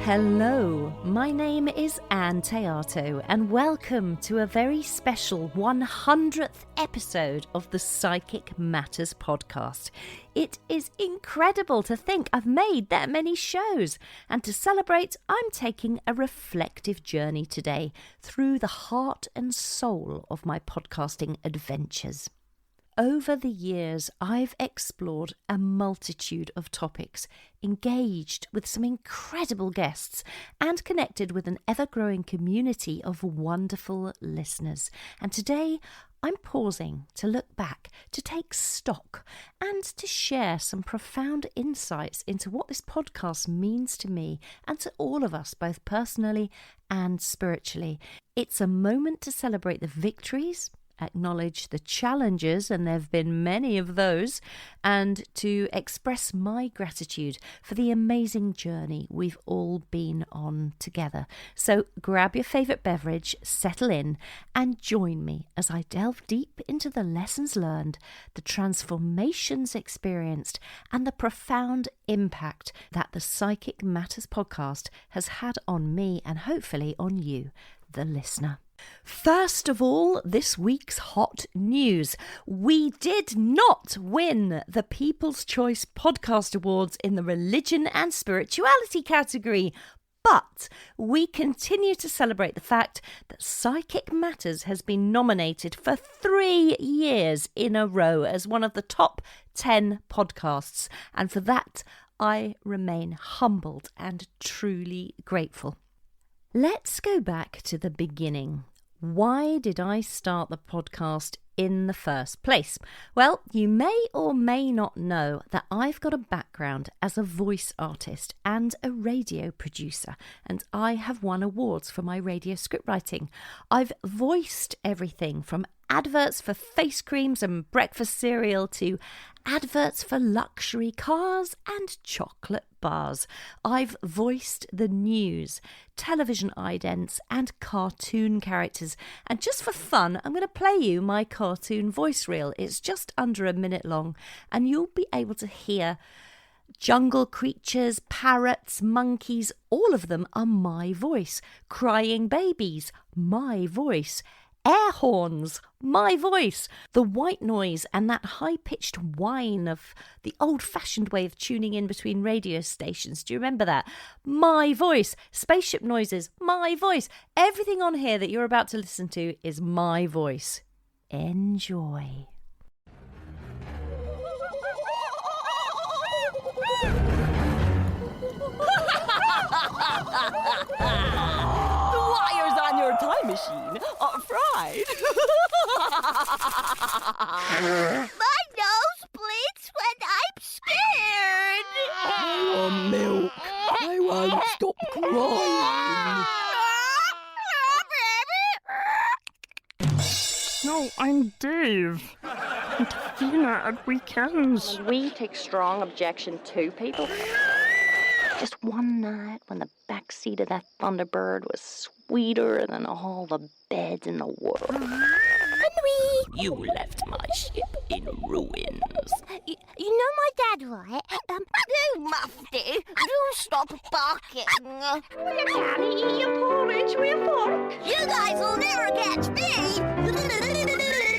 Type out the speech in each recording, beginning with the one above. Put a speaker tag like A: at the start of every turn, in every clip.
A: Hello, my name is Ann Théato and welcome to a very special 100th episode of the Psychic Matters podcast. It is incredible to think I've made that many shows, and to celebrate, I'm taking a reflective journey today through the heart and soul of my podcasting adventures. Over the years, I've explored a multitude of topics, engaged with some incredible guests, and connected with an ever-growing community of wonderful listeners. And today, I'm pausing to look back, to take stock, and to share some profound insights into what this podcast means to me and to all of us, both personally and spiritually. It's a moment to celebrate the victories, acknowledge the challenges, and there have been many of those, and to express my gratitude for the amazing journey we've all been on together. So grab your favourite beverage, settle in, and join me as I delve deep into the lessons learned, the transformations experienced, and the profound impact that the Psychic Matters podcast has had on me and hopefully on you, the listener. First of all, this week's hot news. We did not win the People's Choice Podcast Awards in the Religion and Spirituality category, but we continue to celebrate the fact that Psychic Matters has been nominated for 3 years in a row as one of the top 10 podcasts, and for that I remain humbled and truly grateful. Let's go back to the beginning. Why did I start the podcast in the first place? Well, you may or may not know that I've got a background as a voice artist and a radio producer, and I have won awards for my radio scriptwriting. I've voiced everything from adverts for face creams and breakfast cereal to adverts for luxury cars and chocolate bars. I've voiced the news, television idents and cartoon characters. And just for fun, I'm going to play you my cartoon voice reel. It's just under a minute long, and you'll be able to hear jungle creatures, parrots, monkeys, all of them are my voice. Crying babies, my voice. Air horns, my voice. The white noise and that high-pitched whine of the old-fashioned way of tuning in between radio stations. Do you remember that? My voice. Spaceship noises, my voice. Everything on here that you're about to listen to is my voice. Enjoy.
B: Your time machine are fried.
C: My nose bleeds when I'm scared.
B: Oh, milk. I won't stop crying.
D: No, I'm Dave. And Tina at weekends.
E: We take strong objection to people. Just one night when the backseat of that Thunderbird was sweeter than all the beds in the world.
C: Henry!
B: You left my ship in ruins.
C: You know my dad, right? No, Mufti, do stop barking.
E: Daddy, eat your porridge with a fork.
C: You guys will never catch me.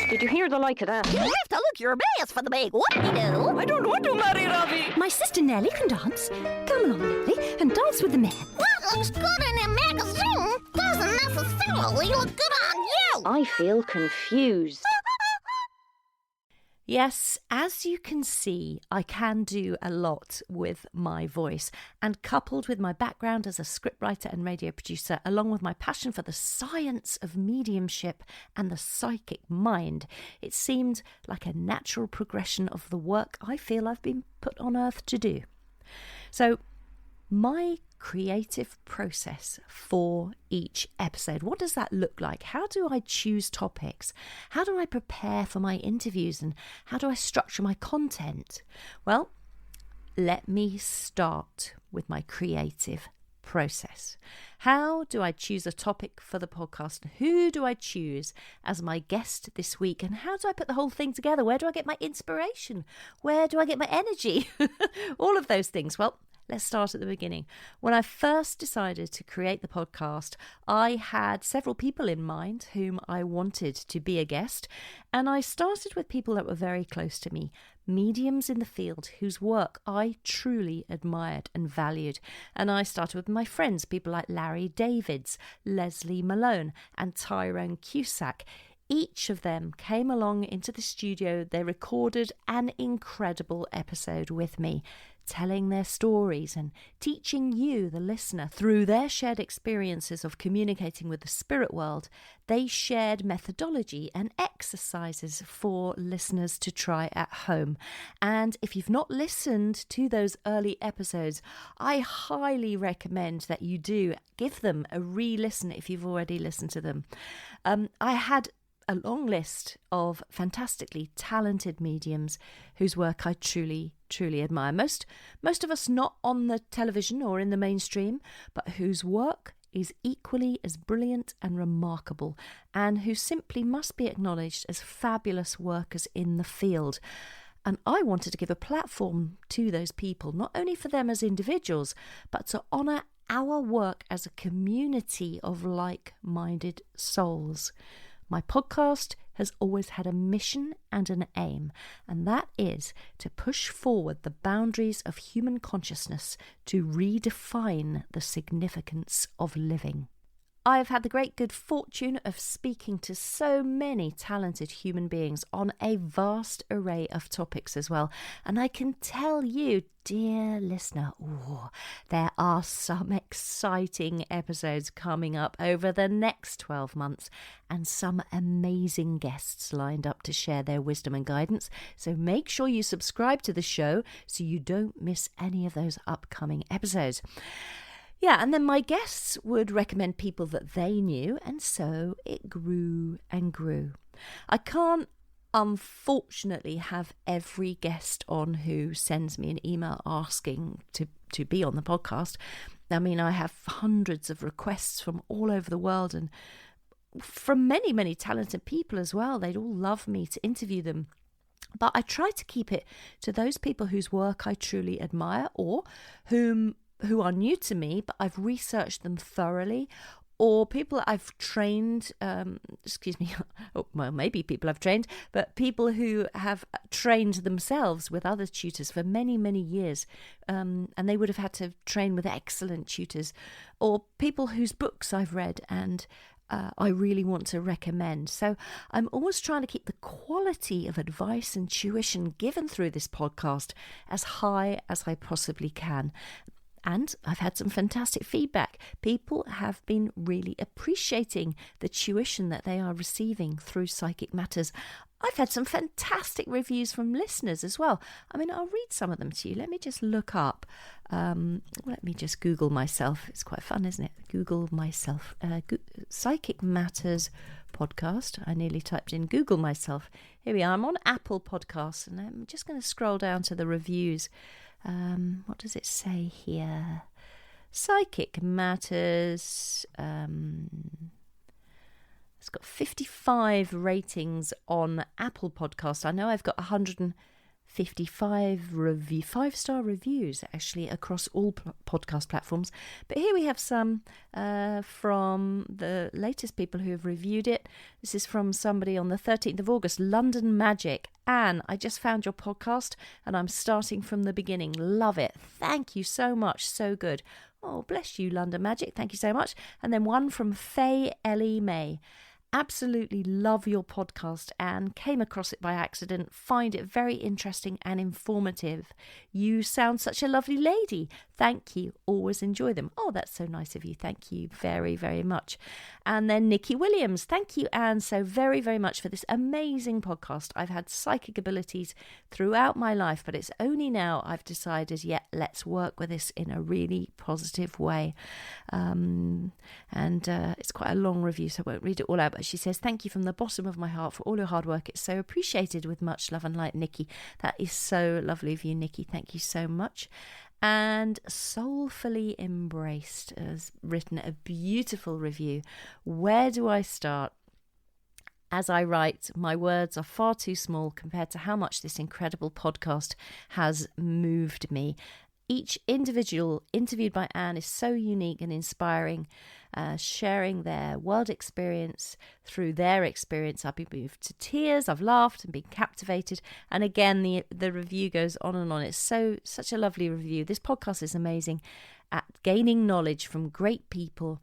E: Did you hear the like of that?
C: You have to look your best for the big what you do.
B: I don't want to marry Ravi.
A: My sister Nellie can dance. Come along, Nellie, and dance with the men.
C: What looks good in a magazine doesn't necessarily look good on you.
E: I feel confused.
A: Yes, as you can see, I can do a lot with my voice, and coupled with my background as a scriptwriter and radio producer, along with my passion for the science of mediumship and the psychic mind, it seemed like a natural progression of the work I feel I've been put on earth to do. So, my creative process for each episode, what does that look like? How do I choose topics? How do I prepare for my interviews, and how do I structure my content? Well, let me start with my creative process. How do I choose a topic for the podcast? Who do I choose as my guest this week? And how do I put the whole thing together? Where do I get my inspiration? Where do I get my energy? All of those things. Well, let's start at the beginning. When I first decided to create the podcast, I had several people in mind whom I wanted to be a guest, and I started with people that were very close to me, mediums in the field whose work I truly admired and valued. And I started with my friends, people like Larry Davids, Leslie Malone, and Tyrone Cusack. Each of them came along into the studio. They recorded an incredible episode with me, telling their stories and teaching you, the listener, through their shared experiences of communicating with the spirit world. They shared methodology and exercises for listeners to try at home. And if you've not listened to those early episodes, I highly recommend that you do give them a re-listen if you've already listened to them. I had a long list of fantastically talented mediums whose work I truly admire. Most of us not on the television or in the mainstream, but whose work is equally as brilliant and remarkable, and who simply must be acknowledged as fabulous workers in the field. And I wanted to give a platform to those people, not only for them as individuals, but to honour our work as a community of like-minded souls. My podcast has always had a mission and an aim, and that is to push forward the boundaries of human consciousness to redefine the significance of living. I've had the great good fortune of speaking to so many talented human beings on a vast array of topics as well. And I can tell you, dear listener, there are some exciting episodes coming up over the next 12 months and some amazing guests lined up to share their wisdom and guidance. So make sure you subscribe to the show so you don't miss any of those upcoming episodes. Yeah, and then my guests would recommend people that they knew, and so it grew and grew. I can't, unfortunately, have every guest on who sends me an email asking to be on the podcast. I mean, I have hundreds of requests from all over the world and from many, many talented people as well. They'd all love me to interview them. But I try to keep it to those people whose work I truly admire, or who are new to me, but I've researched them thoroughly, or people that I've trained, maybe people I've trained, but people who have trained themselves with other tutors for many, many years, and they would have had to train with excellent tutors, or people whose books I've read and I really want to recommend. So I'm always trying to keep the quality of advice and tuition given through this podcast as high as I possibly can. And I've had some fantastic feedback. People have been really appreciating the tuition that they are receiving through Psychic Matters. I've had some fantastic reviews from listeners as well. I mean, I'll read some of them to you. Let me just look up. Let me just Google myself. It's quite fun, isn't it? Google myself. Psychic Matters podcast. I nearly typed in Google myself. Here we are. I'm on Apple Podcasts, and I'm just going to scroll down to the reviews. What does it say here? Psychic Matters. It's got 55 ratings on Apple Podcasts. I know I've got 155 5-star reviews actually across all podcast platforms. But here we have some from the latest people who have reviewed it. This is from somebody on the 13th of August, London Magic. Anne, I just found your podcast and I'm starting from the beginning. Love it. Thank you so much. So good. Oh, bless you, London Magic. Thank you so much. And then one from Faye Ellie May. Absolutely love your podcast, Anne. Came across it by accident. Find it very interesting and informative. You sound such a lovely lady. Thank you. Always enjoy them. Oh, that's so nice of you. Thank you very, very much. And then Nikki Williams. Thank you, Anne, so very, very much for this amazing podcast. I've had psychic abilities throughout my life, but it's only now I've decided, let's work with this in a really positive way. It's quite a long review, so I won't read it all out. But she says, thank you from the bottom of my heart for all your hard work. It's so appreciated. With much love and light, Nikki. That is so lovely of you, Nikki. Thank you so much. And Soulfully Embraced has written a beautiful review. Where do I start? As I write, my words are far too small compared to how much this incredible podcast has moved me. Each individual interviewed by Ann is so unique and inspiring, sharing their world experience. Through their experience, I've been moved to tears, I've laughed and been captivated. And again, the review goes on and on. It's such a lovely review. This podcast is amazing at gaining knowledge from great people,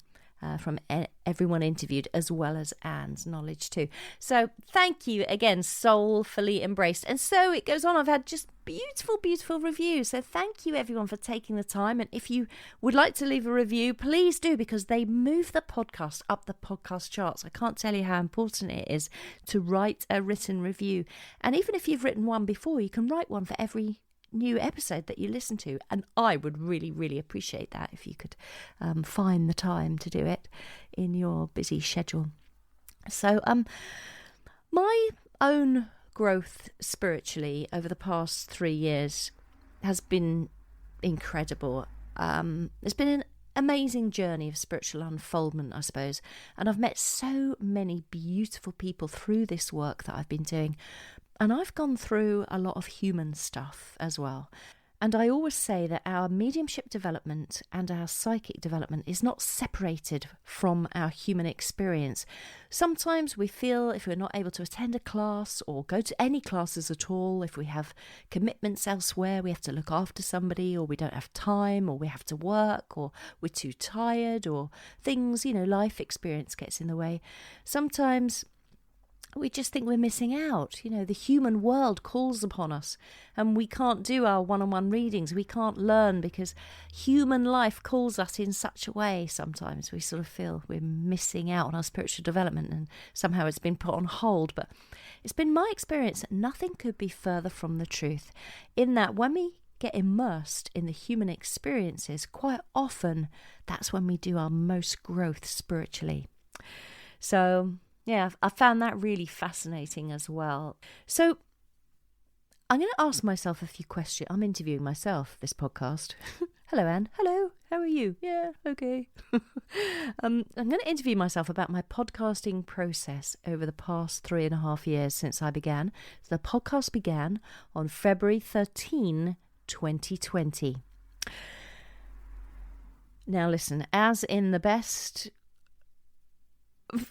A: from everyone interviewed, as well as Anne's knowledge too. So thank you again, soulfully embraced. And so it goes on. I've had just beautiful reviews. So thank you everyone for taking the time. And if you would like to leave a review, please do, because they move the podcast up the podcast charts. I can't tell you how important it is to write a written review. And even if you've written one before, you can write one for every new episode that you listen to, and I would really appreciate that if you could find the time to do it in your busy schedule. So my own growth spiritually over the past 3 years has been incredible. It's been an amazing journey of spiritual unfoldment, I suppose, and I've met so many beautiful people through this work that I've been doing. And I've gone through a lot of human stuff as well. And I always say that our mediumship development and our psychic development is not separated from our human experience. Sometimes we feel if we're not able to attend a class or go to any classes at all, if we have commitments elsewhere, we have to look after somebody, or we don't have time, or we have to work, or we're too tired, or things, life experience gets in the way. Sometimes we just think we're missing out. The human world calls upon us and we can't do our one-on-one readings. We can't learn because human life calls us in such a way. Sometimes we sort of feel we're missing out on our spiritual development and somehow it's been put on hold. But it's been my experience that nothing could be further from the truth, in that when we get immersed in the human experiences, quite often that's when we do our most growth spiritually. So yeah, I found that really fascinating as well. So I'm going to ask myself a few questions. I'm interviewing myself, this podcast. Hello, Anne. Hello. How are you? Yeah, okay. I'm going to interview myself about my podcasting process over the past 3.5 years since I began. So the podcast began on February 13, 2020. Now listen, as in the best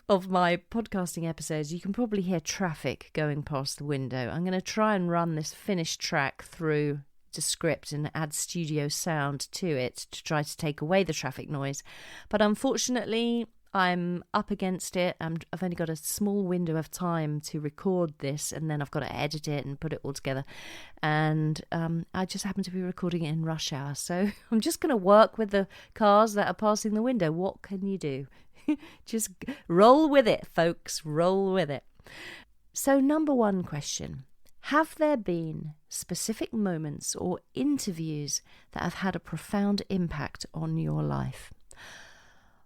A: of my podcasting episodes, you can probably hear traffic going past the window. I'm going to try and run this finished track through to script and add studio sound to it to try to take away the traffic noise. But unfortunately, I'm up against it. I've only got a small window of time to record this, and then I've got to edit it and put it all together. And I just happen to be recording it in rush hour. So I'm just going to work with the cars that are passing the window. What can you do? Just roll with it, folks. Roll with it. So, number one question. Have there been specific moments or interviews that have had a profound impact on your life?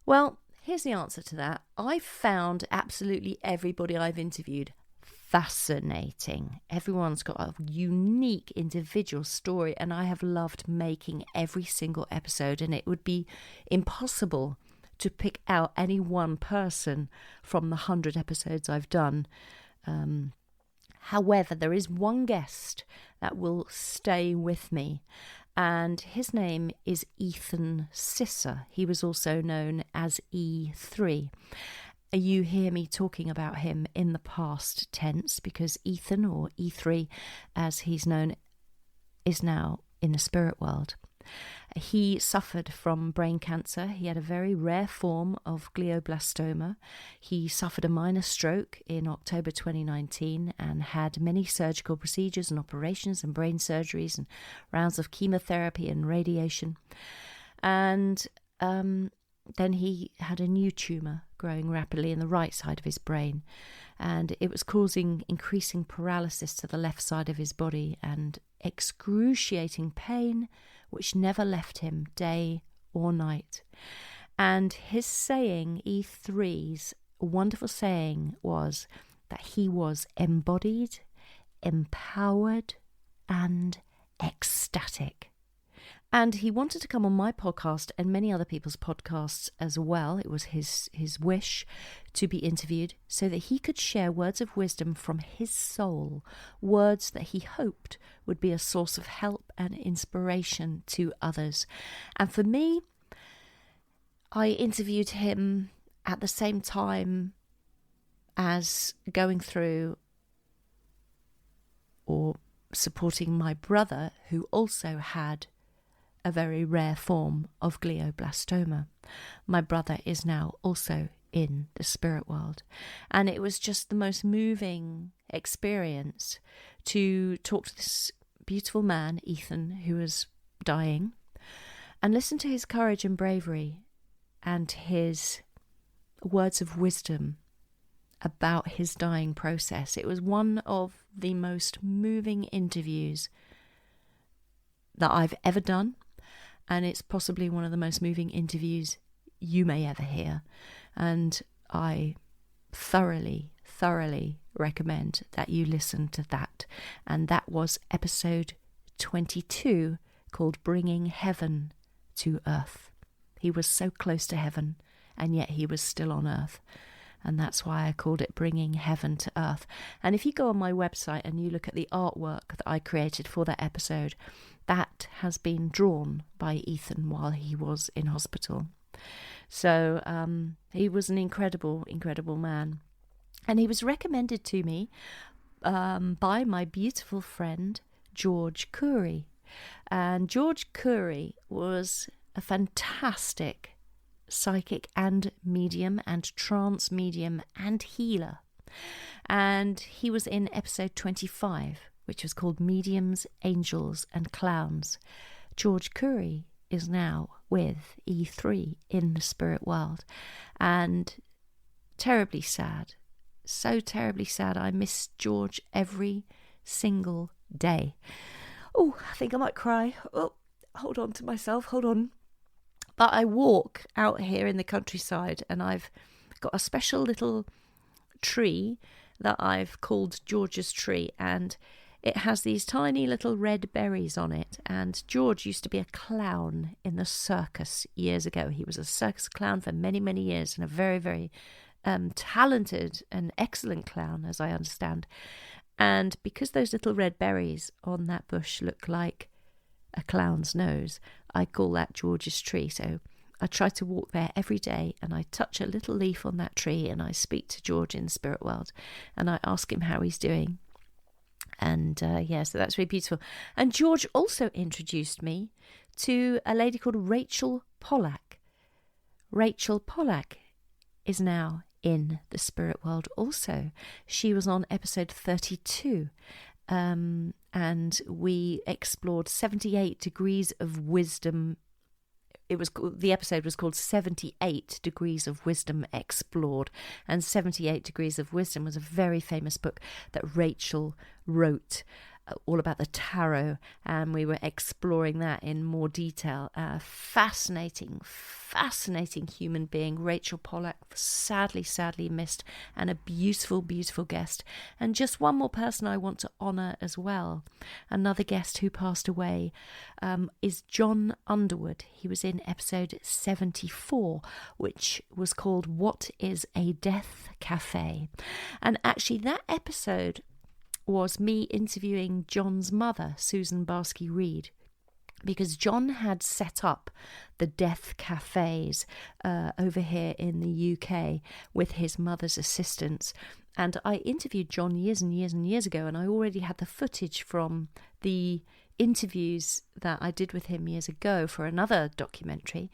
A: Well, here's the answer to that. I've found absolutely everybody I've interviewed fascinating. Everyone's got a unique individual story, and I have loved making every single episode, and it would be impossible to pick out any one person from the 100 episodes I've done. However, there is one guest that will stay with me, and his name is Ethan Sisser. He was also known as E3. You hear me talking about him in the past tense because Ethan, or E3 as he's known, is now in the spirit world. He suffered from brain cancer. He had a very rare form of glioblastoma. He suffered a minor stroke in October 2019 and had many surgical procedures and operations and brain surgeries and rounds of chemotherapy and radiation. And then he had a new tumour growing rapidly in the right side of his brain, and it was causing increasing paralysis to the left side of his body and excruciating pain, which never left him day or night. And his saying, E3's wonderful saying, was that he was embodied, empowered, and ecstatic. And he wanted to come on my podcast and many other people's podcasts as well. It was his wish to be interviewed so that he could share words of wisdom from his soul, words that he hoped would be a source of help and inspiration to others. And for me, I interviewed him at the same time as going through or supporting my brother, who also had a very rare form of glioblastoma. My brother is now also in the spirit world. And it was just the most moving experience to talk to this beautiful man, Ethan, who was dying, and listen to his courage and bravery and his words of wisdom about his dying process. It was one of the most moving interviews that I've ever done. And it's possibly one of the most moving interviews you may ever hear. And I thoroughly recommend that you listen to that. And that was episode 22, called Bringing Heaven to Earth. He was so close to heaven, and yet he was still on earth. And that's why I called it Bringing Heaven to Earth. And if you go on my website and you look at the artwork that I created for that episode, that has been drawn by Ethan while he was in hospital. So he was an incredible man. And he was recommended to me by my beautiful friend, George Curry. And George Curry was a fantastic psychic and medium and trance medium and healer. And he was in episode 25, which was called Mediums, Angels and Clowns. George Curry is now with E3 in the spirit world. And terribly sad. So terribly sad. I miss George every single day. Oh, I think I might cry. Oh, hold on to myself. Hold on. But I walk out here in the countryside and I've got a special little tree that I've called George's tree, and it has these tiny little red berries on it. And George used to be a clown in the circus years ago. He was a circus clown for many, many years, and a very, very talented and excellent clown, as I understand. And because those little red berries on that bush look like a clown's nose, I call that George's tree. So I try to walk there every day, and I touch a little leaf on that tree, and I speak to George in the spirit world, and I ask him how he's doing. And so that's really beautiful. And George also introduced me to a lady called Rachel Pollack. Rachel Pollack is now in the spirit world also. She was on episode 32. And we explored 78 degrees of wisdom. The episode was called 78 Degrees of Wisdom Explored. And 78 Degrees of Wisdom was a very famous book that Rachel wrote, all about the tarot, and we were exploring that in more detail. Fascinating human being, Rachel Pollack, sadly missed, and a beautiful guest. And just one more person I want to honour as well, another guest who passed away, is John Underwood. He was in episode 74, which was called What is a Death Cafe? And actually that episode was me interviewing John's mother, Susan Barsky-Reed, because John had set up the death cafes over here in the UK with his mother's assistance. And I interviewed John years and years ago, and I already had the footage from the interviews that I did with him years ago for another documentary,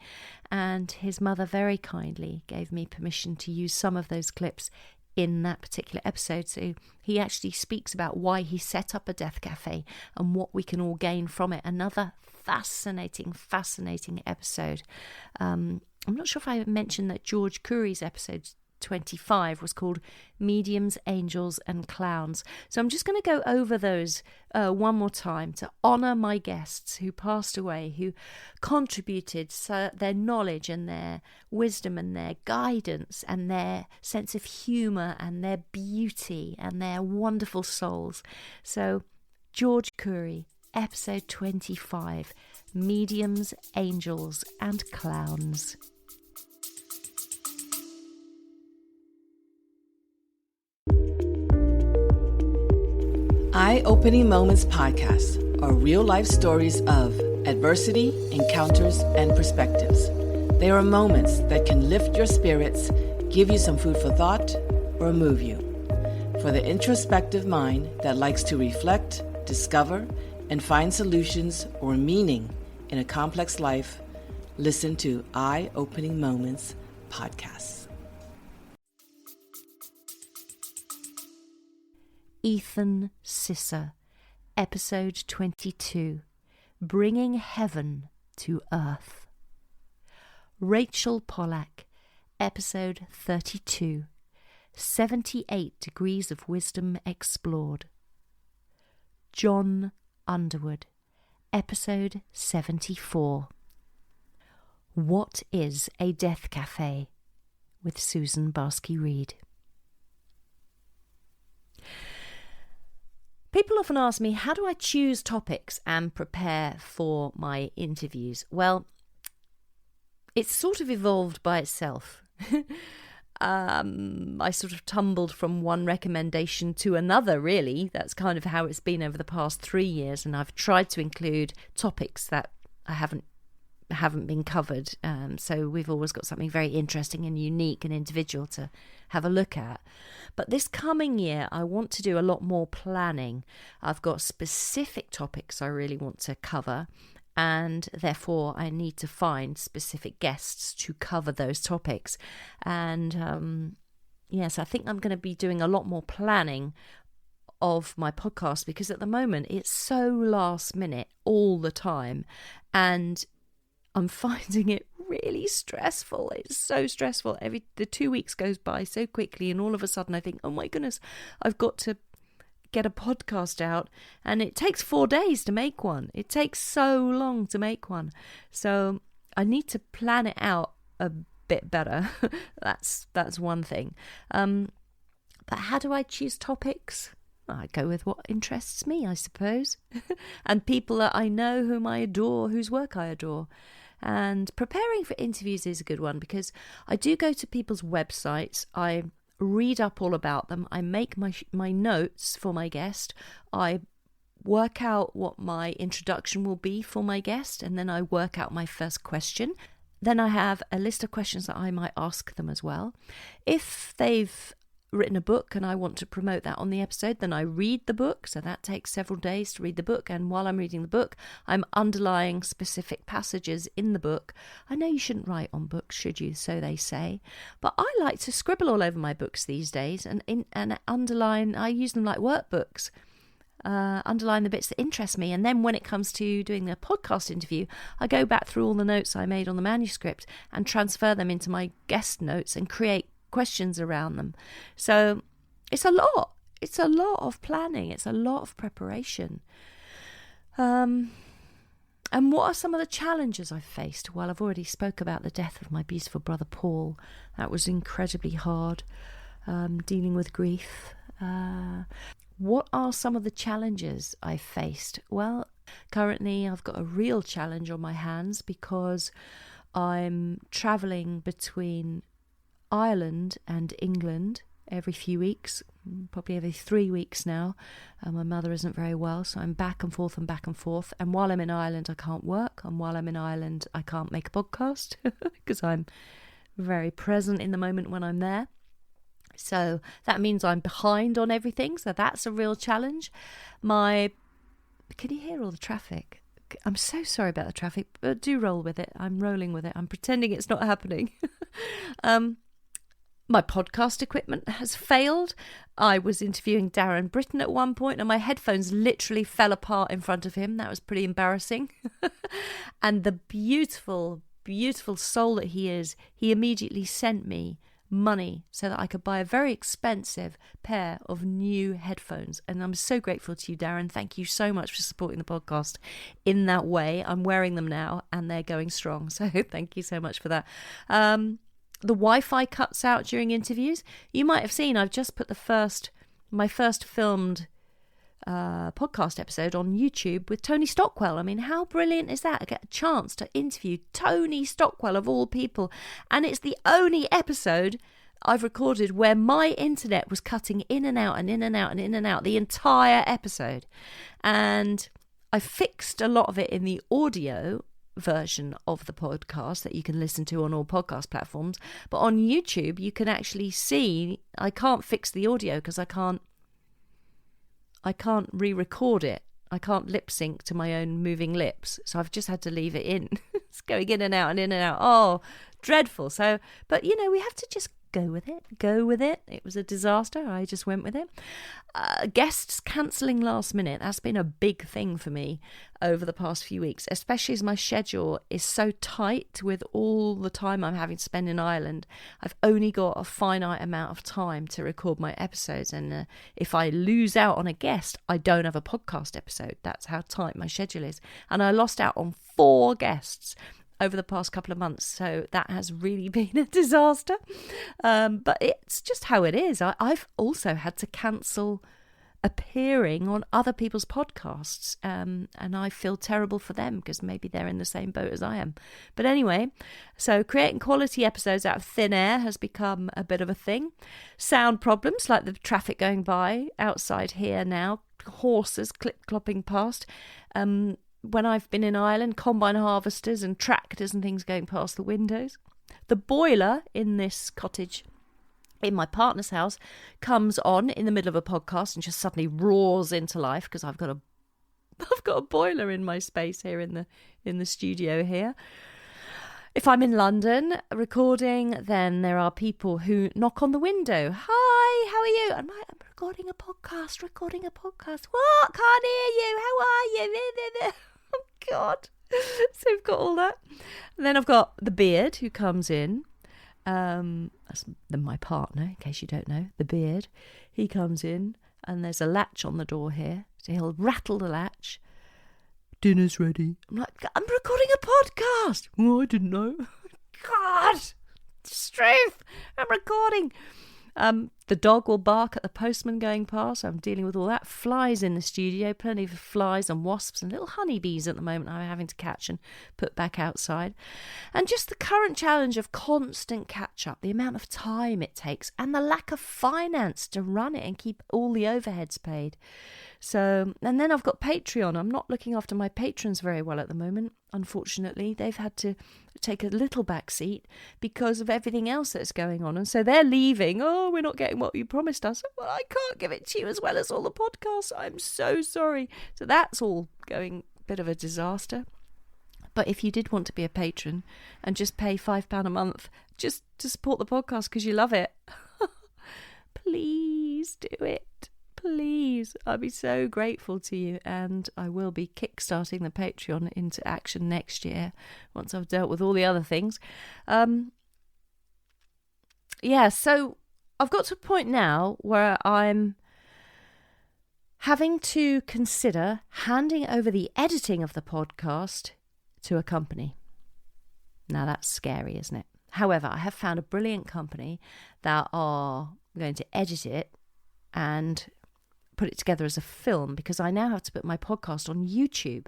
A: and his mother very kindly gave me permission to use some of those clips in that particular episode. So he actually speaks about why he set up a death cafe and what we can all gain from it. Another fascinating episode. I'm not sure if I mentioned that George Curry's episode 25 was called Mediums, Angels and Clowns. So I'm just going to go over those one more time to honour my guests who passed away, who contributed their knowledge and their wisdom and their guidance and their sense of humour and their beauty and their wonderful souls. So George Curry, episode 25, Mediums, Angels and Clowns.
F: Eye-Opening Moments podcasts are real-life stories of adversity, encounters, and perspectives. They are moments that can lift your spirits, give you some food for thought, or move you. For the introspective mind that likes to reflect, discover, and find solutions or meaning in a complex life, listen to Eye-Opening Moments podcasts.
A: Ethan Sisser, episode 22, Bringing Heaven to Earth. Rachel Pollack, episode 32, 78 Degrees of Wisdom Explored. John Underwood, episode 74. What is a Death Cafe? With Susan Barsky-Reed. People often ask me, how do I choose topics and prepare for my interviews? Well, it's sort of evolved by itself. I sort of tumbled from one recommendation to another, really. That's kind of how it's been over the past 3 years, and I've tried to include topics that I haven't been covered. So we've always got something very interesting and unique and individual to have a look at. But this coming year, I want to do a lot more planning. I've got specific topics I really want to cover, and therefore I need to find specific guests to cover those topics. And yes, I think I'm going to be doing a lot more planning of my podcast, because at the moment it's so last minute all the time, and I'm finding it really stressful. It's so stressful. The 2 weeks goes by so quickly, and all of a sudden I think, oh my goodness, I've got to get a podcast out, and it takes 4 days to make one. It takes so long to make one. So I need to plan it out a bit better. That's one thing. But how do I choose topics? I go with what interests me, I suppose. And people that I know, whom I adore, whose work I adore. And preparing for interviews is a good one, because I do go to people's websites. I read up all about them. I make my notes for my guest. I work out what my introduction will be for my guest, and then I work out my first question. Then I have a list of questions that I might ask them as well. If they've written a book and I want to promote that on the episode, then I read the book. So that takes several days to read the book. And while I'm reading the book, I'm underlying specific passages in the book. I know you shouldn't write on books, should you? So they say. But I like to scribble all over my books these days and underline. I use them like workbooks. Underline the bits that interest me, and then when it comes to doing the podcast interview, I go back through all the notes I made on the manuscript and transfer them into my guest notes and create questions around them. So it's a lot of planning, it's a lot of preparation. And what are some of the challenges I've faced? Well, I've already spoke about the death of my beautiful brother Paul. That was incredibly hard, dealing with grief. What are some of the challenges I've faced? Well, currently I've got a real challenge on my hands, because I'm travelling between Ireland and England every few weeks, probably every 3 weeks now. My mother isn't very well, so I'm back and forth. And while I'm in Ireland, I can't work. And while I'm in Ireland, I can't make a podcast because I'm very present in the moment when I'm there. So that means I'm behind on everything. So that's a real challenge. Can you hear all the traffic? I'm so sorry about the traffic, but do roll with it. I'm rolling with it. I'm pretending it's not happening. My podcast equipment has failed. I was interviewing Darren Britton at one point, and my headphones literally fell apart in front of him. That was pretty embarrassing. And the beautiful, beautiful soul that he is, he immediately sent me money so that I could buy a very expensive pair of new headphones. And I'm so grateful to you, Darren. Thank you so much for supporting the podcast in that way. I'm wearing them now and they're going strong. So thank you so much for that. The Wi-Fi cuts out during interviews. You might have seen I've just put my first filmed podcast episode on YouTube with Tony Stockwell. I mean, how brilliant is that? I get a chance to interview Tony Stockwell of all people, and it's the only episode I've recorded where my internet was cutting in and out and in and out and in and out the entire episode. And I fixed a lot of it in the audio version of the podcast that you can listen to on all podcast platforms. But on YouTube, you can actually see, I can't fix the audio because I can't re-record it. I can't lip sync to my own moving lips. So I've just had to leave it in. It's going in and out and in and out. Oh, dreadful. So, but you know, we have to just go with it. It was a disaster. I just went with it. Guests cancelling last minute. That's been a big thing for me over the past few weeks, especially as my schedule is so tight with all the time I'm having to spend in Ireland. I've only got a finite amount of time to record my episodes, and if I lose out on a guest, I don't have a podcast episode. That's how tight my schedule is. And I lost out on 4 guests over the past couple of months, so that has really been a disaster. But it's just how it is. I've also had to cancel appearing on other people's podcasts, and I feel terrible for them because maybe they're in the same boat as I am. But anyway, so creating quality episodes out of thin air has become a bit of a thing. Sound problems like the traffic going by outside here now, horses clip-clopping past, when I've been in Ireland, combine harvesters and tractors and things going past the windows. The boiler in this cottage in my partner's house comes on in the middle of a podcast and just suddenly roars into life because I've got a boiler in my space here in the studio here. If I'm in London recording, then there are people who knock on the window. Hi, how are you? I'm recording a podcast. What? Can't hear you. How are you? Oh, God. So we've got all that. And then I've got the beard who comes in. That's my partner, in case you don't know. The beard. He comes in and there's a latch on the door here. So he'll rattle the latch. Dinner's ready. I'm like, I'm recording a podcast. Oh, I didn't know. God, it's truth. I'm recording. The dog will bark at the postman going past. I'm dealing with all that. Flies in the studio, plenty of flies and wasps and little honeybees at the moment I'm having to catch and put back outside. And just the current challenge of constant catch-up, the amount of time it takes and the lack of finance to run it and keep all the overheads paid. So, and then I've got Patreon. I'm not looking after my patrons very well at the moment. Unfortunately, they've had to take a little back seat because of everything else that's going on. And so they're leaving. Oh, we're not getting what you promised us. Well, I can't give it to you as well as all the podcasts. I'm so sorry. So that's all going a bit of a disaster. But if you did want to be a patron and just pay £5 a month just to support the podcast because you love it, please do it. Please, I'll be so grateful to you, and I will be kickstarting the Patreon into action next year once I've dealt with all the other things. So I've got to a point now where I'm having to consider handing over the editing of the podcast to a company. Now that's scary, isn't it? However, I have found a brilliant company that are going to edit it and put it together as a film, because I now have to put my podcast on YouTube.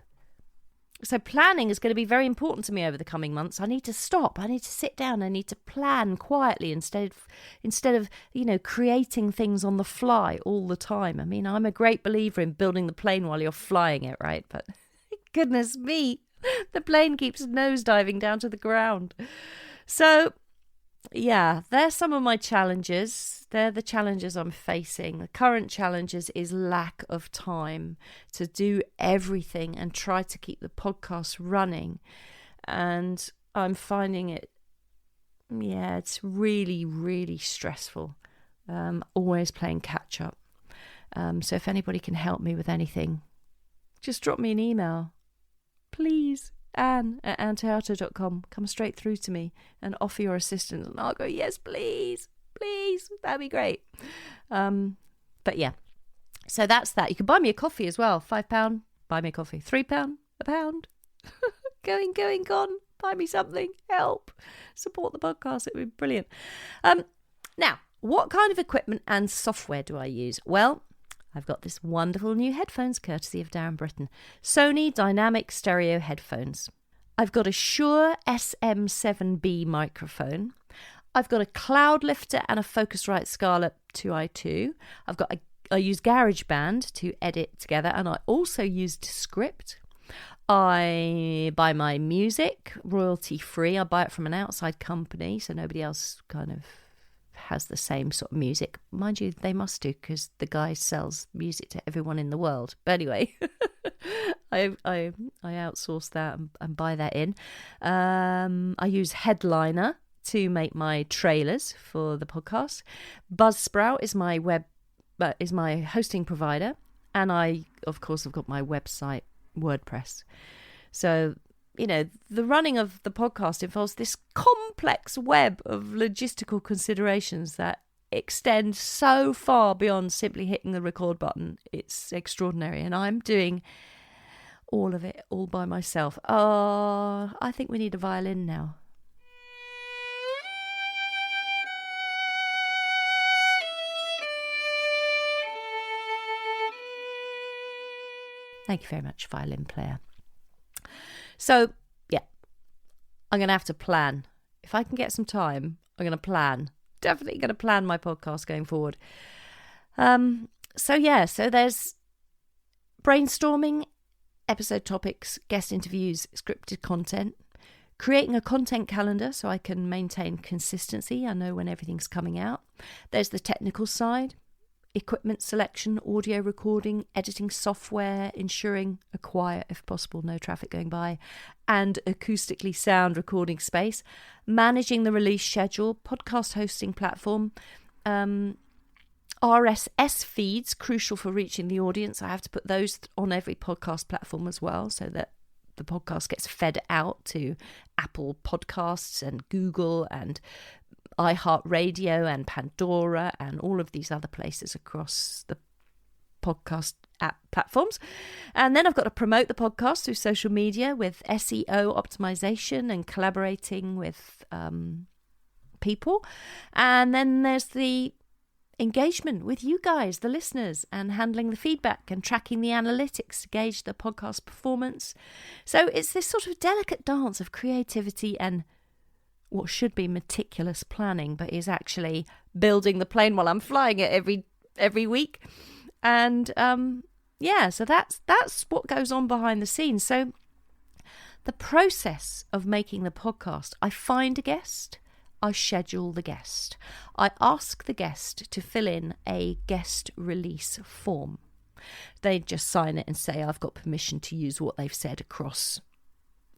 A: So planning is going to be very important to me over the coming months. I need to stop. I need to sit down. I need to plan quietly instead of creating things on the fly all the time. I mean, I'm a great believer in building the plane while you're flying it, right? But goodness me, the plane keeps nosediving down to the ground. So yeah, they're some of my challenges. They're the challenges I'm facing. The current challenges is lack of time to do everything and try to keep the podcast running. And I'm finding it, it's really, really stressful. Always playing catch up. So if anybody can help me with anything, just drop me an email. Please. Ann@antheato.com. Come straight through to me and offer your assistance, and I'll go, yes, please, that'd be great. But yeah, so that's that. You can buy me a coffee as well. £5, buy me a coffee. £3, a pound. going, gone. Buy me something. Help. Support the podcast. It would be brilliant. Now, what kind of equipment and software do I use? Well, I've got this wonderful new headphones courtesy of Darren Britton. Sony Dynamic Stereo headphones. I've got a Shure SM7B microphone. I've got a Cloud Lifter and a Focusrite Scarlett 2i2. I use GarageBand to edit together, and I also used Script. I buy my music royalty free. I buy it from an outside company, so nobody else kind of has the same sort of music. Mind you, they must do, because the guy sells music to everyone in the world. But anyway, I outsource that and buy that in. I use Headliner to make my trailers for the podcast. Buzzsprout is my hosting provider, and I, of course, have got my website, WordPress. So, the running of the podcast involves this complex web of logistical considerations that extend so far beyond simply hitting the record button. It's extraordinary, and I'm doing all of it all by myself. Oh, I think we need a violin now. Thank you very much, violin player. So, yeah, I'm going to have to plan. If I can get some time, I'm going to plan. Definitely going to plan my podcast going forward. So there's brainstorming, episode topics, guest interviews, scripted content, creating a content calendar so I can maintain consistency. I know when everything's coming out. There's the technical side. Equipment selection, audio recording, editing software, ensuring a quiet, if possible, no traffic going by, and acoustically sound recording space, managing the release schedule, podcast hosting platform, RSS feeds, crucial for reaching the audience. I have to put those on every podcast platform as well, so that the podcast gets fed out to Apple Podcasts and Google and iHeartRadio and Pandora and all of these other places across the podcast app platforms. And then I've got to promote the podcast through social media with SEO optimization and collaborating with people. And then there's the engagement with you guys, the listeners, and handling the feedback and tracking the analytics to gauge the podcast performance. So it's this sort of delicate dance of creativity and what should be meticulous planning, but is actually building the plane while I'm flying it every week. And so that's what goes on behind the scenes. So the process of making the podcast, I find a guest, I schedule the guest, I ask the guest to fill in a guest release form. They just sign it and say, I've got permission to use what they've said across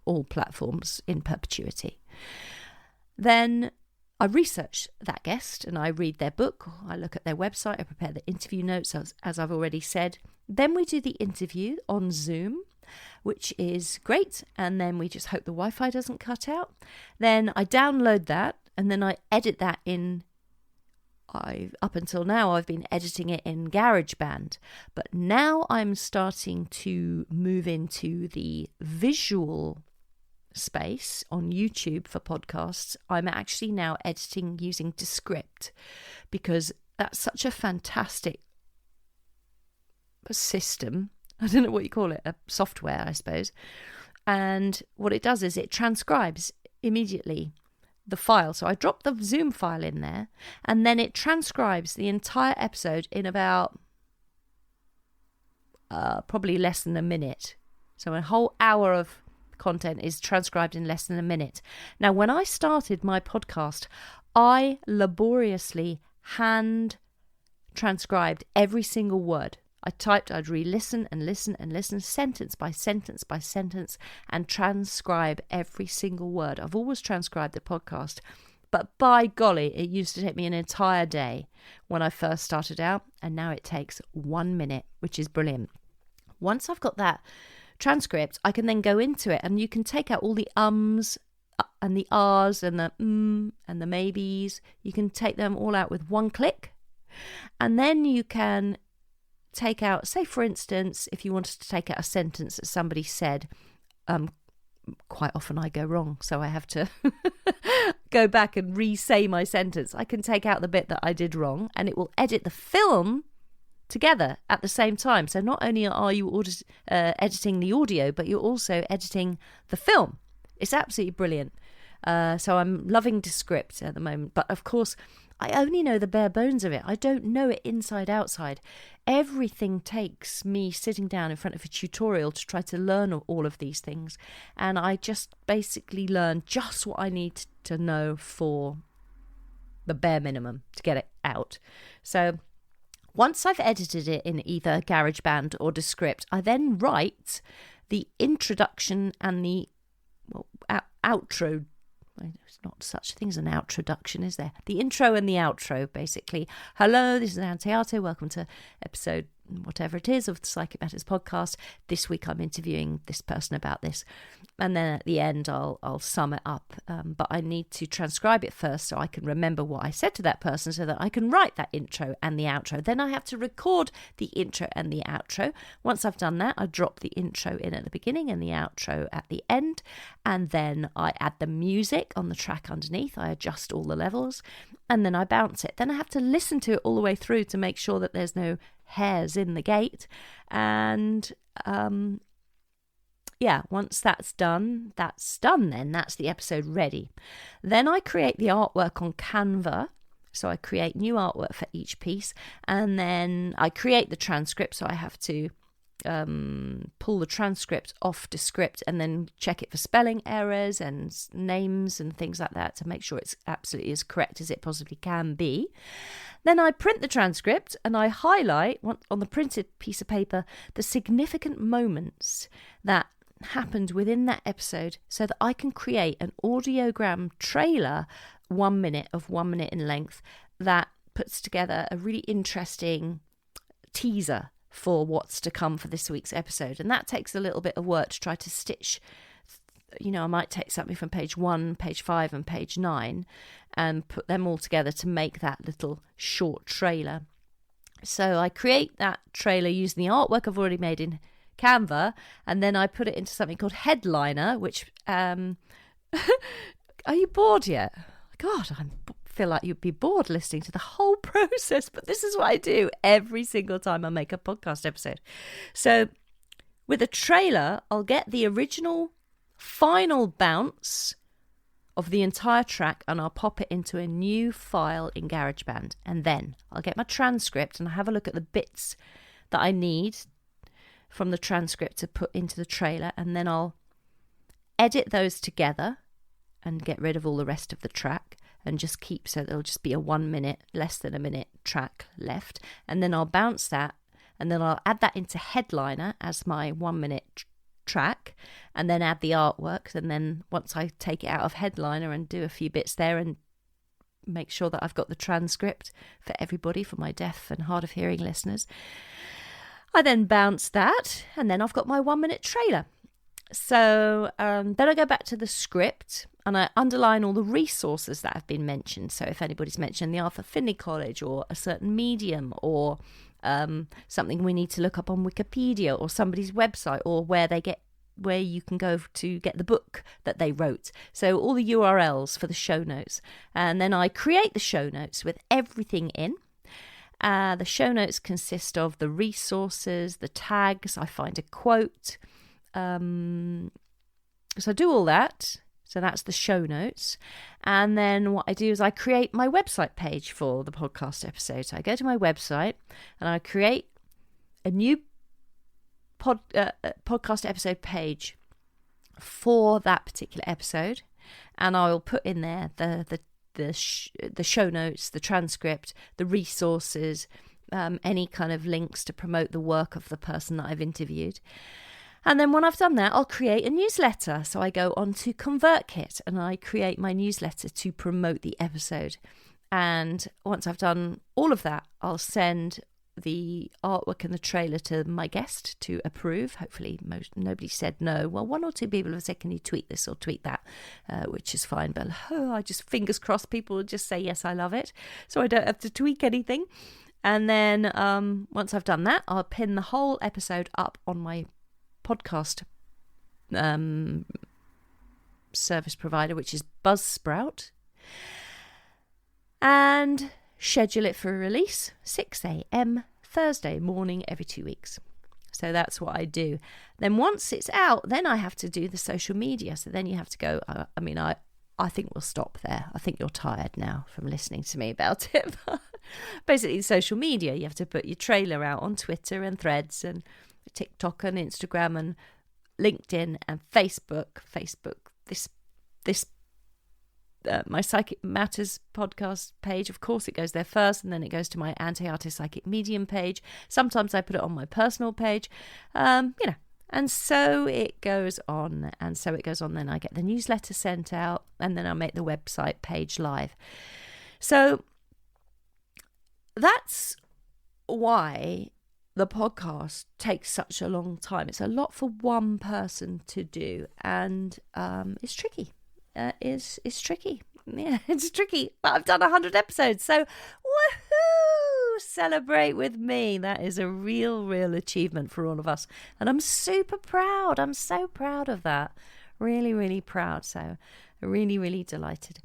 A: all platforms in perpetuity. Then I research that guest and I read their book, I look at their website, I prepare the interview notes, as I've already said. Then we do the interview on Zoom, which is great, and then we just hope the Wi-Fi doesn't cut out. Then I download that, and then I edit that in... Up until now, I've been editing it in GarageBand, but now I'm starting to move into the visual space on YouTube for podcasts. I'm actually now editing using Descript, because that's such a fantastic system. I don't know what you call it, a software, I suppose. And what it does is it transcribes immediately the file. So I drop the Zoom file in there, and then it transcribes the entire episode in about probably less than a minute. So a whole hour of content is transcribed in less than a minute. Now, when I started my podcast, I laboriously hand transcribed every single word. I'd re-listen and listen and listen, sentence by sentence by sentence, and transcribe every single word. I've always transcribed the podcast, but by golly, it used to take me an entire day when I first started out, and now it takes 1 minute, which is brilliant. Once I've got that transcript, I can then go into it, and you can take out all the ums and the ahs and the and the maybes. You can take them all out with one click, and then you can take out, say for instance, if you wanted to take out a sentence that somebody said, quite often I go wrong, so I have to go back and re-say my sentence. I can take out the bit that I did wrong, and it will edit the film together at the same time. So not only are you editing the audio, but you're also editing the film. It's absolutely brilliant. So I'm loving Descript at the moment. But of course, I only know the bare bones of it. I don't know it inside outside. Everything takes me sitting down in front of a tutorial to try to learn all of these things. And I just basically learn just what I need to know for the bare minimum to get it out. So once I've edited it in either GarageBand or Descript, I then write the introduction and the outro. There's not such a thing as an outroduction, is there? The intro and the outro, basically. Hello, this is Ann Théato. Welcome to episode whatever it is of the Psychic Matters podcast. This week I'm interviewing this person about this. And then at the end I'll sum it up. But I need to transcribe it first so I can remember what I said to that person so that I can write that intro and the outro. Then I have to record the intro and the outro. Once I've done that, I drop the intro in at the beginning and the outro at the end. And then I add the music on the track underneath. I adjust all the levels and then I bounce it. Then I have to listen to it all the way through to make sure that there's no hairs in the gate. And once that's done then. That's the episode ready. Then I create the artwork on Canva. So I create new artwork for each piece. And then I create the transcript. So I have to pull the transcript off Descript and then check it for spelling errors and names and things like that to make sure it's absolutely as correct as it possibly can be. Then I print the transcript and I highlight on the printed piece of paper the significant moments that happened within that episode so that I can create an audiogram trailer 1 minute in length that puts together a really interesting teaser for what's to come for this week's episode. And that takes a little bit of work to try to stitch. I might take something from page 1, page 5 and page 9 and put them all together to make that little short trailer. So I create that trailer using the artwork I've already made in Canva, and then I put it into something called Headliner, which are you bored yet? God, I feel like you'd be bored listening to the whole process, but this is what I do every single time I make a podcast episode. So with a trailer, I'll get the original final bounce of the entire track and I'll pop it into a new file in GarageBand, and then I'll get my transcript and I'll have a look at the bits that I need from the transcript to put into the trailer, and then I'll edit those together and get rid of all the rest of the track and just keep, so there'll just be a 1 minute, less than a minute track left. And then I'll bounce that and then I'll add that into Headliner as my 1 minute track, and then add the artwork. And then once I take it out of Headliner and do a few bits there and make sure that I've got the transcript for everybody, for my deaf and hard of hearing listeners, I then bounce that and then I've got my 1 minute trailer. So then I go back to the script and I underline all the resources that have been mentioned. So if anybody's mentioned the Arthur Findlay College or a certain medium or something we need to look up on Wikipedia or somebody's website, or where you can go to get the book that they wrote. So all the URLs for the show notes. And then I create the show notes with everything in. The show notes consist of the resources, the tags. I find a quote. So I do all that. So that's the show notes. And then what I do is I create my website page for the podcast episode. So I go to my website and I create a new podcast episode page for that particular episode. And I will put in there the show notes, the transcript, the resources, any kind of links to promote the work of the person that I've interviewed. And then when I've done that, I'll create a newsletter. So I go on to ConvertKit and I create my newsletter to promote the episode. And once I've done all of that, I'll send the artwork and the trailer to my guest to approve. Hopefully nobody said no. Well, one or two people have said, can you tweet this or tweet that, which is fine. But I just fingers crossed people will just say, yes, I love it. So I don't have to tweak anything. And then once I've done that, I'll pin the whole episode up on my podcast service provider, which is Buzzsprout, and schedule it for release 6 a.m. Thursday morning every 2 weeks. So that's what I do. Then once it's out, then I have to do the social media. So then you have to go, I think we'll stop there. I think you're tired now from listening to me about it. Basically, social media, you have to put your trailer out on Twitter and Threads and TikTok and Instagram and LinkedIn and Facebook. My Psychic Matters podcast page, of course, it goes there first, and then it goes to my Ann Théato Psychic Medium page. Sometimes I put it on my personal page, and so it goes on, Then I get the newsletter sent out, and then I make the website page live. So that's why the podcast takes such a long time. It's a lot for one person to do, and it's tricky. It's tricky. Yeah, it's tricky. But I've done 100 episodes, so woohoo! Celebrate with me. That is a real achievement for all of us, and I'm super proud. I'm so proud of that. Really proud. So really delighted.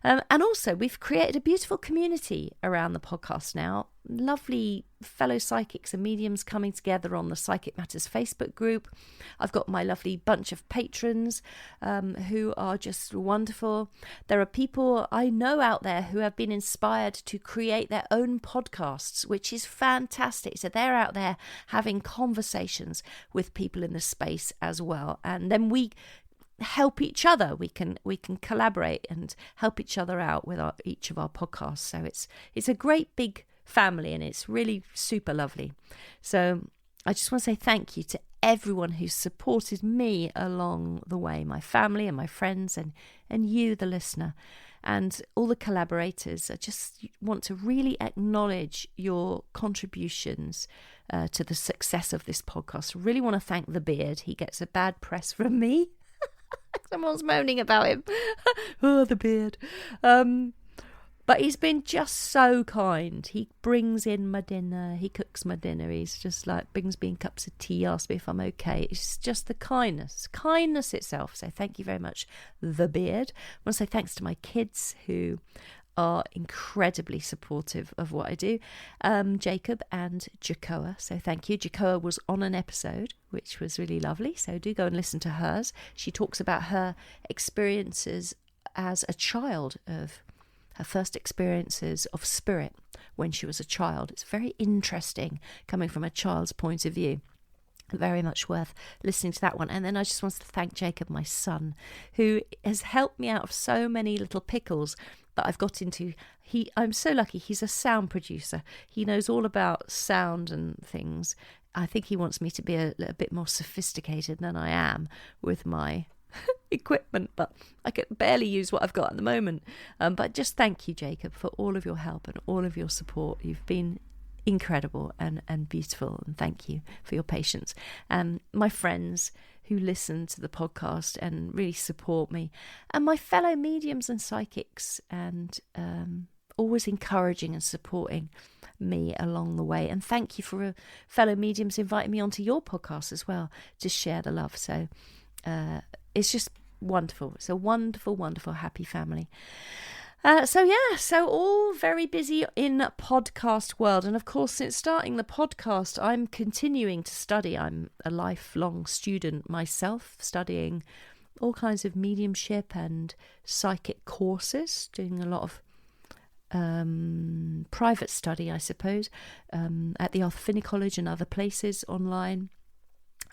A: And also, we've created a beautiful community around the podcast now. Lovely fellow psychics and mediums coming together on the Psychic Matters Facebook group. I've got my lovely bunch of patrons who are just wonderful. There are people I know out there who have been inspired to create their own podcasts, which is fantastic. So they're out there having conversations with people in the space as well. And then we help each other. We can collaborate and help each other out with each of our podcasts. So it's a great big family, and it's really super lovely. So I just want to say thank you to everyone who's supported me along the way, my family and my friends, and you, the listener, and all the collaborators. I just want to really acknowledge your contributions to the success of this podcast. I really want to thank the beard. He gets a bad press from me. Someone's moaning about him. Oh, the beard. But he's been just so kind. He brings in my dinner. He cooks my dinner. He's just like, brings me in cups of tea, asks me if I'm okay. It's just the kindness itself. So thank you very much, the beard. I want to say thanks to my kids who are incredibly supportive of what I do, Jacob and Jacoa. So thank you. Jacoa was on an episode, which was really lovely. So do go and listen to hers. She talks about her experiences as a child, of her first experiences of spirit when she was a child. It's very interesting coming from a child's point of view. Very much worth listening to that one. And then I just wanted to thank Jacob, my son, who has helped me out of so many little pickles that I've got into. I'm so lucky. He's a sound producer. He knows all about sound and things. I think he wants me to be a little bit more sophisticated than I am with my equipment, but I can barely use what I've got at the moment. But just thank you, Jacob, for all of your help and all of your support. You've been incredible and beautiful, and thank you for your patience. My friends who listen to the podcast and really support me, and my fellow mediums and psychics, and always encouraging and supporting me along the way. And thank you for fellow mediums inviting me onto your podcast as well to share the love. So it's just wonderful. It's a wonderful happy family. So all very busy in podcast world. And of course, since starting the podcast, I'm continuing to study. I'm a lifelong student myself, studying all kinds of mediumship and psychic courses, doing a lot of private study, I suppose, at the Arthur Finney College and other places online.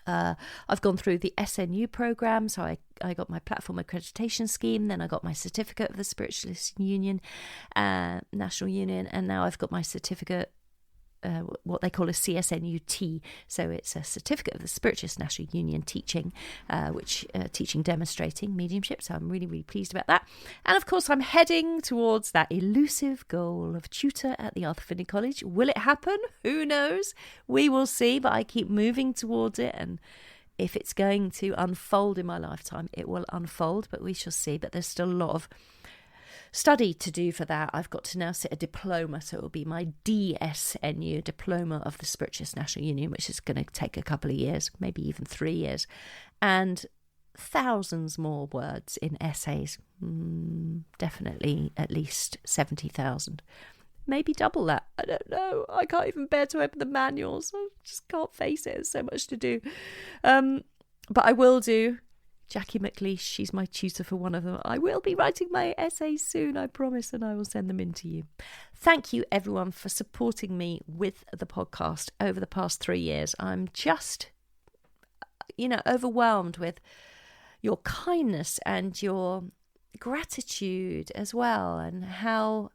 A: I've gone through the SNU program, so I got my platform accreditation scheme, then I got my certificate of the Spiritualist Union, National Union, and now I've got my certificate, what they call a CSNUT, so it's a certificate of the Spiritualist National Union teaching, which teaching demonstrating mediumship, so I'm really pleased about that. And of course I'm heading towards that elusive goal of tutor at the Arthur Finney College. Will it happen? Who knows? We will see, but I keep moving towards it, and if it's going to unfold in my lifetime, it will unfold, but we shall see. But there's still a lot of study to do for that. I've got to now sit a diploma, so it will be my DSNU, Diploma of the Spiritualist National Union, which is going to take a couple of years, maybe even 3 years, and thousands more words in essays, definitely at least 70,000 maybe double that. I don't know. I can't even bear to open the manuals. I just can't face it. There's so much to do. But I will do. Jackie McLeish, she's my tutor for one of them. I will be writing my essays soon, I promise, and I will send them in to you. Thank you, everyone, for supporting me with the podcast over the past 3 years. I'm just, overwhelmed with your kindness and your gratitude as well, and how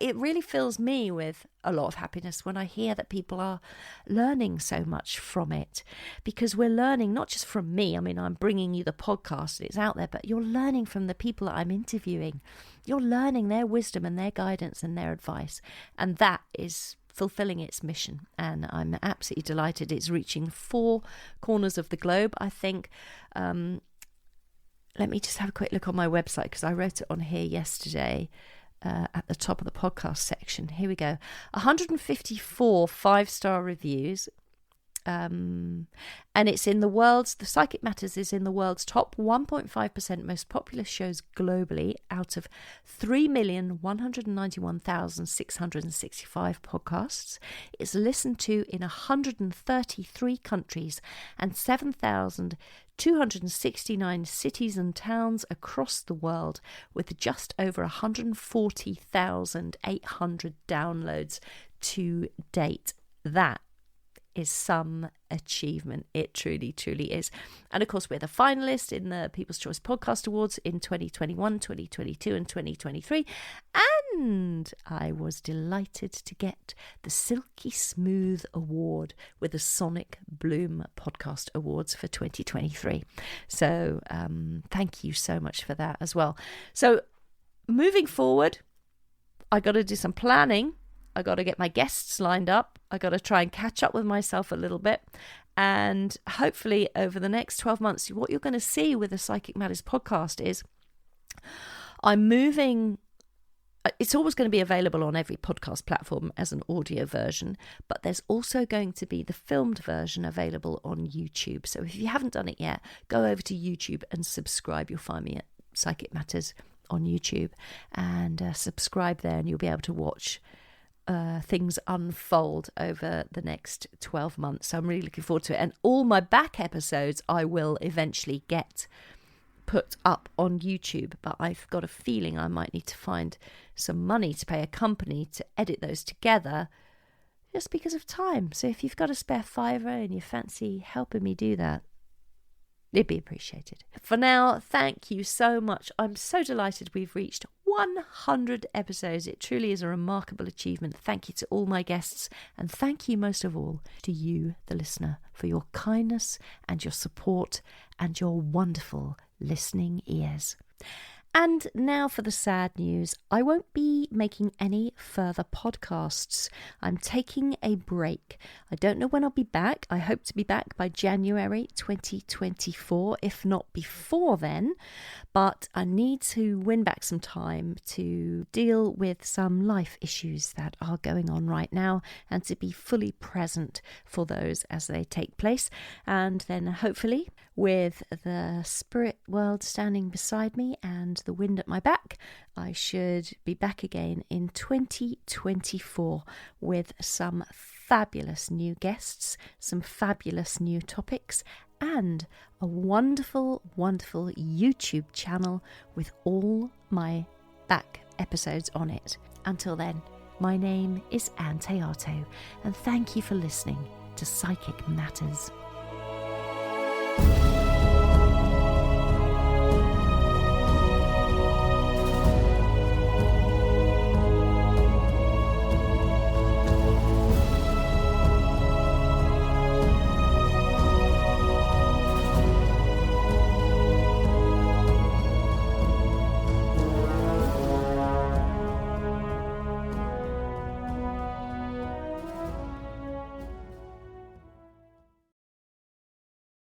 A: it really fills me with a lot of happiness when I hear that people are learning so much from it, because we're learning not just from me. I mean, I'm bringing you the podcast and it's out there, but you're learning from the people that I'm interviewing. You're learning their wisdom and their guidance and their advice, and that is fulfilling its mission. And I'm absolutely delighted it's reaching 4 corners of the globe, I think. Let me just have a quick look on my website, because I wrote it on here yesterday. At the top of the podcast section. Here we go. 154 5-star reviews. And it's in the Psychic Matters is in the world's top 1.5% most popular shows globally out of 3,191,665 podcasts. It's listened to in 133 countries and 7,269 cities and towns across the world, with just over 140,800 downloads to date. That is some achievement. It truly, truly is. And of course, we're the finalists in the People's Choice Podcast Awards in 2021, 2022 and 2023. And I was delighted to get the Silky Smooth Award with the Sonic Bloom Podcast Awards for 2023. So thank you so much for that as well. So moving forward, I got to do some planning. I got to get my guests lined up. I got to try and catch up with myself a little bit. And hopefully over the next 12 months, what you're going to see with the Psychic Matters podcast is I'm moving. It's always going to be available on every podcast platform as an audio version, but there's also going to be the filmed version available on YouTube. So if you haven't done it yet, go over to YouTube and subscribe. You'll find me at Psychic Matters on YouTube, and subscribe there, and you'll be able to watch things unfold over the next 12 months. So I'm really looking forward to it. And all my back episodes I will eventually get put up on YouTube, but I've got a feeling I might need to find some money to pay a company to edit those together, just because of time. So if you've got a spare £5 and you fancy helping me do that, it'd be appreciated. For now, thank you so much. I'm so delighted we've reached 100 episodes. It truly is a remarkable achievement. Thank you to all my guests, and thank you most of all to you, the listener, for your kindness and your support and your wonderful listening ears. And now for the sad news. I won't be making any further podcasts. I'm taking a break. I don't know when I'll be back. I hope to be back by January 2024, if not before then. But I need to win back some time to deal with some life issues that are going on right now, and to be fully present for those as they take place. And then hopefully, with the spirit world standing beside me and the wind at my back, I should be back again in 2024 with some fabulous new guests, some fabulous new topics, and a wonderful, wonderful YouTube channel with all my back episodes on it. Until then, my name is Ann Théato, and thank you for listening to Psychic Matters.